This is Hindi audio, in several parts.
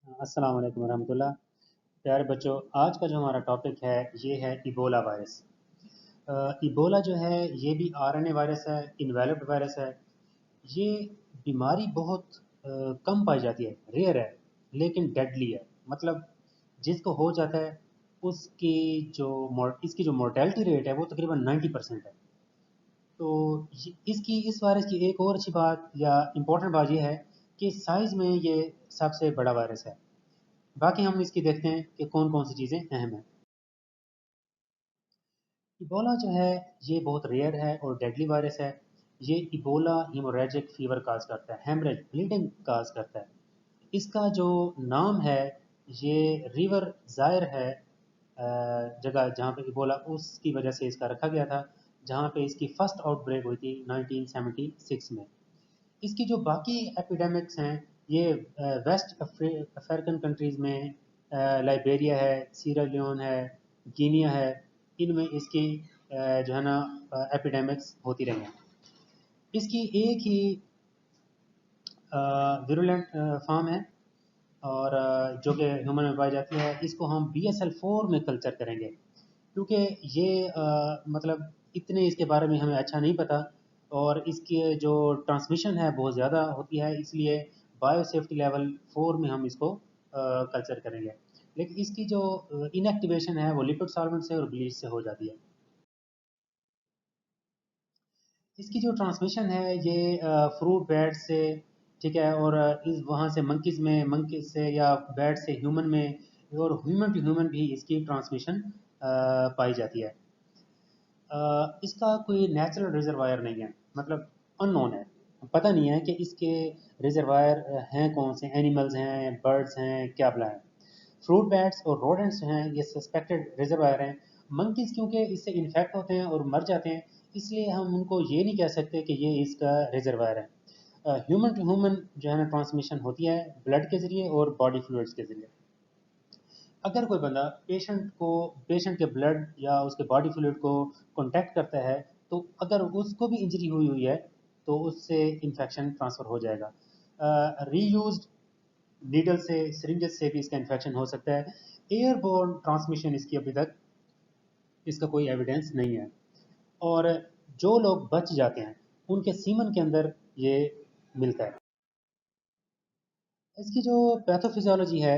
अस्सलाम वालेकुम रहमतुल्लाह। प्यारे बच्चों, आज का जो हमारा टॉपिक है ये है इबोला वायरस। इबोला जो है ये भी आरएनए वायरस है, इनवैलिड वायरस है। ये बीमारी बहुत कम पाई जाती है, रेयर है, लेकिन डेडली है। मतलब जिसको हो जाता है उसकी इसकी जो मोर्टेलिटी रेट है वो तकरीबन 90% है। तो इसकी इस वायरस की एक और अच्छी बात या इम्पोर्टेंट बात ये है कि साइज़ में ये सबसे बड़ा वायरस है। बाकी हम इसकी देखते हैं कि कौन कौन सी चीज़ें अहम हैं। इबोला जो है ये बहुत रेयर है और डेडली वायरस है। ये इबोला हीमोरेजिक फीवर काज करता है, हेमरेज ब्लीडिंग काज करता है। इसका जो नाम है ये रिवर ज़ायर है, जगह जहाँ पे इबोला उसकी वजह से इसका रखा गया था, जहाँ पे इसकी फर्स्ट आउटब्रेक हुई थी 1976 में। इसकी जो बाकी एपिडेमिक्स हैं ये वेस्ट अफ्रीकन कंट्रीज़ में, लाइबेरिया है, सीरा लियोन है, गिनिया है, इनमें इसकी जो है ना एपिडेमिक्स होती रही हैं। इसकी एक ही विरुलेंट फॉर्म है और जो कि ह्यूमन में पाई जाती है। इसको हम BSL-4 में कल्चर करेंगे क्योंकि ये मतलब इतने इसके बारे में हमें अच्छा नहीं पता और इसकी जो ट्रांसमिशन है बहुत ज़्यादा होती है, इसलिए बायो सेफ्टी लेवल 4 में हम इसको कल्चर करेंगे। लेकिन इसकी जो इनएक्टिवेशन है वो लिपिड सॉल्वेंट से और ब्लीच से हो जाती है। इसकी जो ट्रांसमिशन है ये फ्रूट बैट से, ठीक है, और इस वहाँ से मंकीज़ में, मंकीज़ से या बैट से ह्यूमन में, और ह्यूमन टू ह्यूमन भी इसकी ट्रांसमिशन पाई जाती है। इसका कोई नेचुरल रिजर्वायर नहीं है, मतलब अननोन है। पता नहीं है कि इसके रिजर्वायर हैं कौन से, एनिमल्स हैं, बर्ड्स हैं, क्या बला है। फ्रूट बैट्स और रोडेंट्स हैं ये सस्पेक्टेड रिजर्वायर हैं। मंकीज़ क्योंकि इससे इन्फेक्ट होते हैं और मर जाते हैं, इसलिए हम उनको ये नहीं कह सकते कि ये इसका रिजर्वायर है। ह्यूमन टू ह्यूमन जो है ना ट्रांसमिशन होती है ब्लड के ज़रिए और बॉडी फ्लूइड्स के ज़रिए। अगर कोई बंदा पेशेंट के ब्लड या उसके बॉडी फ्लूइड को कांटेक्ट करता है, तो अगर उसको भी इंजरी हुई हुई है तो उससे इन्फेक्शन ट्रांसफ़र हो जाएगा। रीयूज्ड नीडल से, सिरिंजेस से भी इसका इन्फेक्शन हो सकता है। एयरबोर्न ट्रांसमिशन इसकी अभी तक इसका कोई एविडेंस नहीं है। और जो लोग बच जाते हैं उनके सीमन के अंदर ये मिलता है। इसकी जो पैथोफिजियोलॉजी है,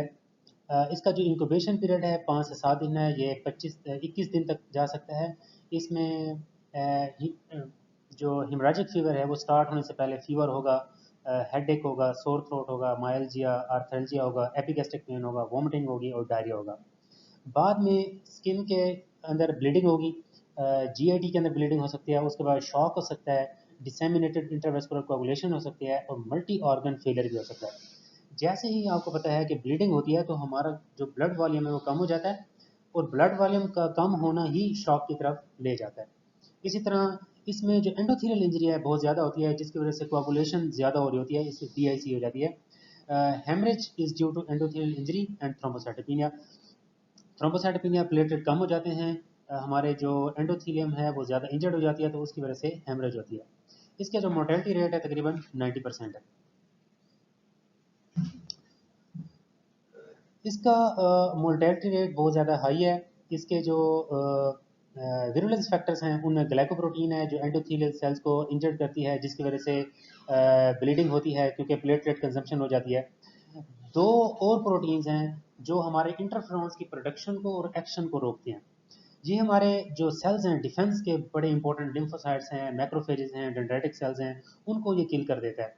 इसका जो इंक्यूबेशन पीरियड है 5 से 7 दिन है, ये 21 दिन तक जा सकता है। इसमें जो हिमराजिक फीवर है वो स्टार्ट होने से पहले फीवर होगा, हेडेक होगा, सोर थ्रोट होगा, माइल्जिया, आर्थल्जिया होगा, एपिगैस्ट्रिक पेन होगा, वोमिटिंग होगी और डायरिया होगा। बाद में स्किन के अंदर ब्लीडिंग होगी, GIT के अंदर ब्लीडिंग हो सकती है, उसके बाद शॉक हो सकता है, डिसेमिनेटेड इंटरवेस्कुलर कोagulation हो सकती है और मल्टी ऑर्गन फेलियर भी हो सकता है। जैसे ही आपको पता है कि ब्लीडिंग होती है तो हमारा जो ब्लड वॉल्यूम है वो कम हो जाता है और ब्लड वॉल्यूम का कम होना ही शॉक की तरफ ले जाता है। इसी तरह इसमें जो एंडोथेलियल इंजरी है बहुत ज़्यादा होती है, जिसकी वजह से कोagulation ज़्यादा हो रही होती है, इससे DIC हो जाती है। Haemorrhage is due to endothelial injury and thrombocytopenia. Thrombocytopenia platelet कम हो जाते हैं, हमारे जो एंडोथेलियम है वो ज़्यादा इंजर्ड हो जाती है, तो उसकी वजह से हेमरेज होती है। इसका जो मोर्टेलिटी रेट है तकरीबन 90% है। इसका मोर्टेलिटी रेट बहुत ज़्यादा हाई है। इसके जो विरुलेंस फैक्टर्स हैं उनमें ग्लाइकोप्रोटीन है जो एंडोथेलियल सेल्स को इंजर्ड करती है, जिसकी वजह से ब्लीडिंग होती है क्योंकि प्लेटलेट कंजम्पशन हो जाती है। दो और प्रोटीन्स हैं जो हमारे इंटरफ्रोन्स की प्रोडक्शन को और एक्शन को रोकते हैं। ये हमारे जो सेल्स हैं डिफेंस के बड़े इंपॉर्टेंट, लिम्फोसाइट्स हैं, मैक्रोफेजेस हैं, डेंड्राइटिक सेल्स हैं, उनको ये किल कर देता है।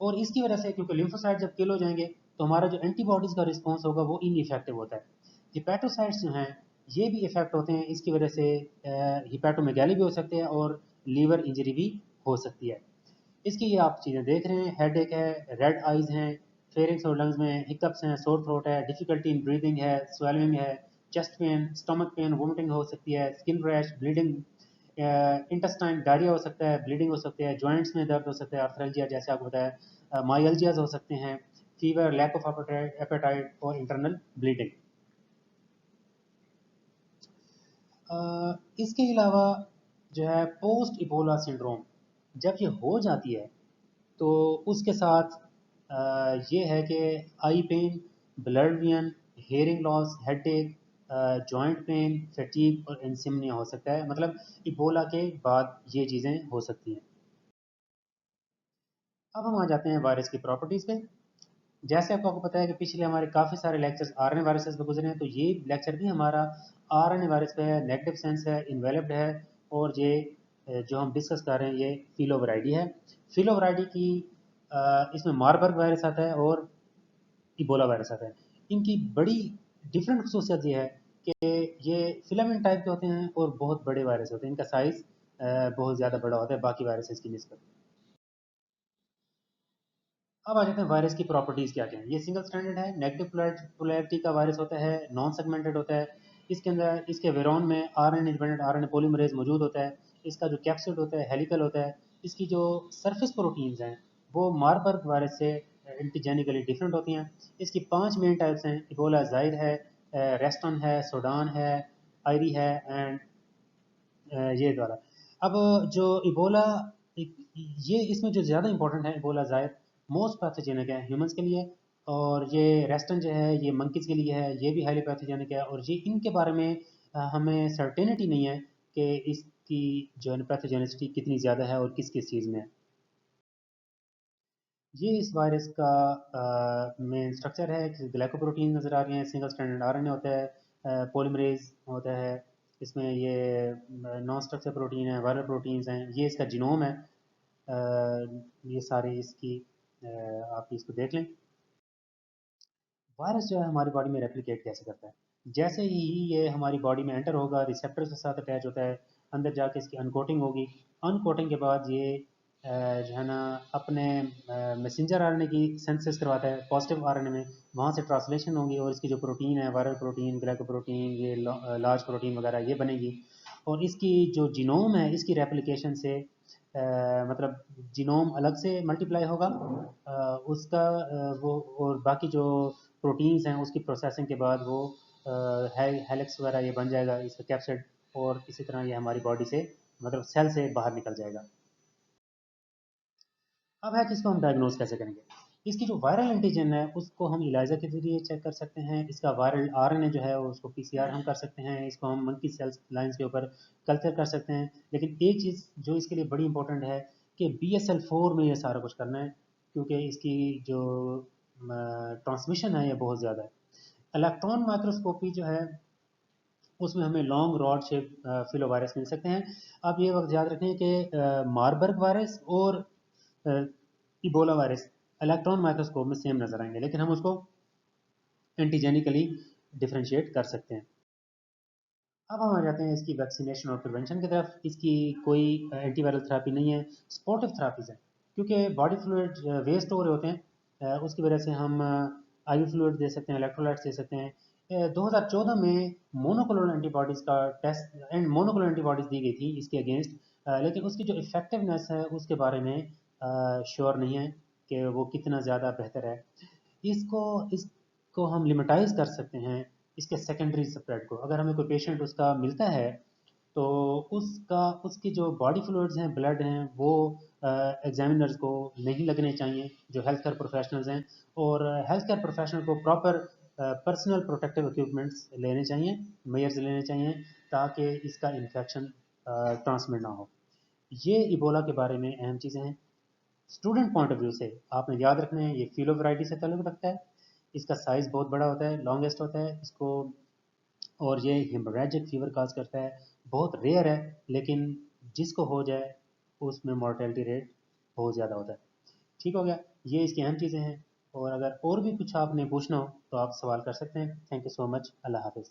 और इसकी वजह से क्योंकि लिम्फोसाइट जब किल हो जाएंगे तो हमारा जो एंटीबॉडीज़ का रिस्पॉन्स होगा वो इनइफेक्टिव होता है। हिपैटोसाइट्स जो हैं ये भी इफेक्ट होते हैं, इसकी वजह से हिपैटोमेगाली भी हो सकते हैं और लीवर इंजरी भी हो सकती है। इसकी ये आप चीज़ें देख रहे हैं, हेडेक है, रेड आइज़ हैं, फेरिंग्स और लंग्स में हिकअप्स हैं, सोर थ्रोट है, डिफिकल्टी इन ब्रीदिंग है, स्वेलिंग है, chest pain, stomach pain, vomiting हो सकती है, skin rash, bleeding, intestine diarrhoea हो सकता है, ब्लीडिंग हो सकती है, जॉइंट्स में दर्द हो सकता है, आर्थराल्जिया जैसे आपको बताया, माइल्जियाज हो सकते हैं, फीवर, लैक ऑफ एपेटाइट और इंटरनल ब्लीडिंग। इसके अलावा जो है पोस्ट इबोला सिंड्रोम, जब ये हो जाती है तो उसके साथ ये है कि eye pain, blurred vision, hearing loss, headache, joint pain, fatigue और इंसिम्निया हो सकता है। मतलब इबोला के बाद ये चीज़ें हो सकती हैं। अब हम आ जाते हैं वायरस की प्रॉपर्टीज़ पे। जैसे आपको पता है कि पिछले हमारे काफ़ी सारे लेक्चर्स आरएनए वायरसेस पे गुजरे हैं, तो ये लेक्चर भी हमारा आरएनए वायरस पे है। नेगेटिव सेंस है, इन्वेलप्ड है, और ये जो हम डिस्कस कर रहे हैं ये फिलोवराइडी है। फिलोवराइडी की इसमें मारबर्ग वायरस आता है और इबोला वायरस आता है। इनकी बड़ी डिफरेंट खसूसियत ये है कि ये फिलामेंट टाइप के होते हैं और बहुत बड़े वायरस होते हैं। इनका साइज़ बहुत ज़्यादा बड़ा होता है बाकी वायरसेस की निस्बत। अब आ जाते हैं वायरस की प्रॉपर्टीज़ क्या क्या हैं। ये सिंगल स्ट्रैंडेड है, नेगेटिव पोलैरिटी का वायरस होता है, नॉन सेगमेंटेड होता है। इसके अंदर इसके वेरॉन में आरएनए डिपेंडेंट आरएनए पॉलीमरेज मौजूद होता है। इसका जो कैप्सिड होता है हेलिकल होता है। इसकी जो सरफेस प्रोटीन्स हैं वो मारबर्ग वायरस से एंटीजेनिकली डिफरेंट होती हैं। इसकी 5 मेन टाइप्स हैं। इबोला जाहिर है, रेस्टन है, सूडान है, आयरी है, एंड ये द्वारा। अब जो इबोला, ये इसमें जो ज़्यादा इंपॉर्टेंट है इबोला ज़ाहिर मोस्ट पैथोजेनिक है ह्यूमंस के लिए, और ये रेस्टन जो है ये मंकीज़ के लिए है, ये भी हाईली पैथोजेनिक है। और ये इनके बारे में हमें सर्टेनिटी नहीं है कि इसकी जो है पैथोजेनिसिटी कितनी ज़्यादा है और किस किस चीज़ में है। ये इस वायरस का मेन स्ट्रक्चर है कि ग्लाइकोप्रोटीन नज़र आ रहे हैं, सिंगल स्ट्रैंडेड आरएनए होता है, पॉलीमरेज होता है, इसमें ये नॉन स्ट्रक्चर प्रोटीन है, वायरल प्रोटीन्स हैं, ये इसका जीनोम है। ये सारे इसकी आप इसको देख लें। वायरस जो है हमारी बॉडी में रेप्लिकेट कैसे करता है। जैसे ही ये हमारी बॉडी में एंटर होगा, रिसेप्टर्स के साथ अटैच होता है, अंदर जाके इसकी अनकोटिंग होगी। अनकोटिंग के बाद ये जो है ना अपने मैसेंजर आरएनए की सिंथेसिस करवाता है पॉजिटिव आरएनए में। वहाँ से ट्रांसलेशन होगी और इसकी जो प्रोटीन है, वायरल प्रोटीन, ग्लाइकोप्रोटीन, ये लार्ज प्रोटीन वगैरह ये बनेगी। और इसकी जो जीनोम है इसकी रेप्लिकेशन से मतलब जीनोम अलग से मल्टीप्लाई होगा, उसका वो, और बाकी जो प्रोटीन्स हैं उसकी प्रोसेसिंग के बाद वो हेलिक्स वगैरह ये बन जाएगा इसका कैप्सिड, और इसी तरह ये हमारी बॉडी से मतलब सेल से बाहर निकल जाएगा। अब है कि इसको हम डायग्नोज कैसे करेंगे। इसकी जो वायरल एंटीजन है उसको हम इलाइजा के जरिए चेक कर सकते हैं। इसका वायरल आरएनए जो है उसको पीसीआर हम कर सकते हैं। इसको हम मंकी सेल्स लाइंस के ऊपर कल्चर कर सकते हैं। लेकिन एक चीज़ जो इसके लिए बड़ी इंपॉर्टेंट है कि BSL-4 में ये सारा कुछ करना है, क्योंकि इसकी जो ट्रांसमिशन है ये बहुत ज़्यादा है। इलेक्ट्रॉन माइक्रोस्कोपी जो है उसमें हमें लॉन्ग रॉड शेप फिलो वायरस मिल सकते हैं। आप ये वक्त याद रखें कि मारबर्ग वायरस और इबोला वायरस इलेक्ट्रॉन माइक्रोस्कोप में सेम नजर आएंगे, लेकिन हम उसको एंटीजेनिकली डिफ्रेंशिएट कर सकते हैं। अब हम आ जाते हैं इसकी वैक्सीनेशन और प्रिवेंशन की तरफ। इसकी कोई एंटीवायरल थेरेपी नहीं है, सपोर्टिव थेरापीज़ हैं, क्योंकि बॉडी फ्लूइड वेस्ट हो रहे होते हैं। उसकी वजह से हम आईवी फ्लूइड दे सकते हैं, इलेक्ट्रोलाइट्स दे सकते हैं। 2014 में मोनोक्लोनल एंटीबॉडीज़ का टेस्ट एंड मोनोक्लोनल एंटीबॉडीज़ दी गई थी इसके अगेंस्ट, लेकिन उसकी जो इफ़ेक्टिवनेस है उसके बारे में श्योर नहीं है कि वो कितना ज़्यादा बेहतर है। इसको इसको हम लिमिटाइज कर सकते हैं इसके सेकेंडरी स्प्रेड को। अगर हमें कोई पेशेंट उसका मिलता है तो उसका उसकी जो बॉडी फ्लूइड्स हैं, ब्लड हैं, वो एग्जामिनर्स को नहीं लगने चाहिए जो हेल्थ केयर प्रोफेशनल्स हैं। और हेल्थ केयर प्रोफेशनल को प्रॉपर पर्सनल प्रोटेक्टिव इक्विपमेंट्स लेने चाहिए, मेयर्स लेने चाहिए, ताकि इसका इन्फेक्शन ट्रांसमिट ना हो। ये इबोला के बारे में अहम चीज़ें हैं। स्टूडेंट पॉइंट ऑफ व्यू से आपने याद रखना है ये फिलो वैरायटी से ताल्लुक़ रखता है। इसका साइज़ बहुत बड़ा होता है, लॉन्गेस्ट होता है इसको, और ये हेमोरेजिक फीवर काज करता है। बहुत रेयर है, लेकिन जिसको हो जाए उसमें मोर्टेलिटी रेट बहुत ज़्यादा होता है। ठीक हो गया, ये इसकी अहम चीज़ें हैं। और अगर और भी कुछ आपने पूछना हो तो आप सवाल कर सकते हैं। Thank you so much. Allah हाफिज़।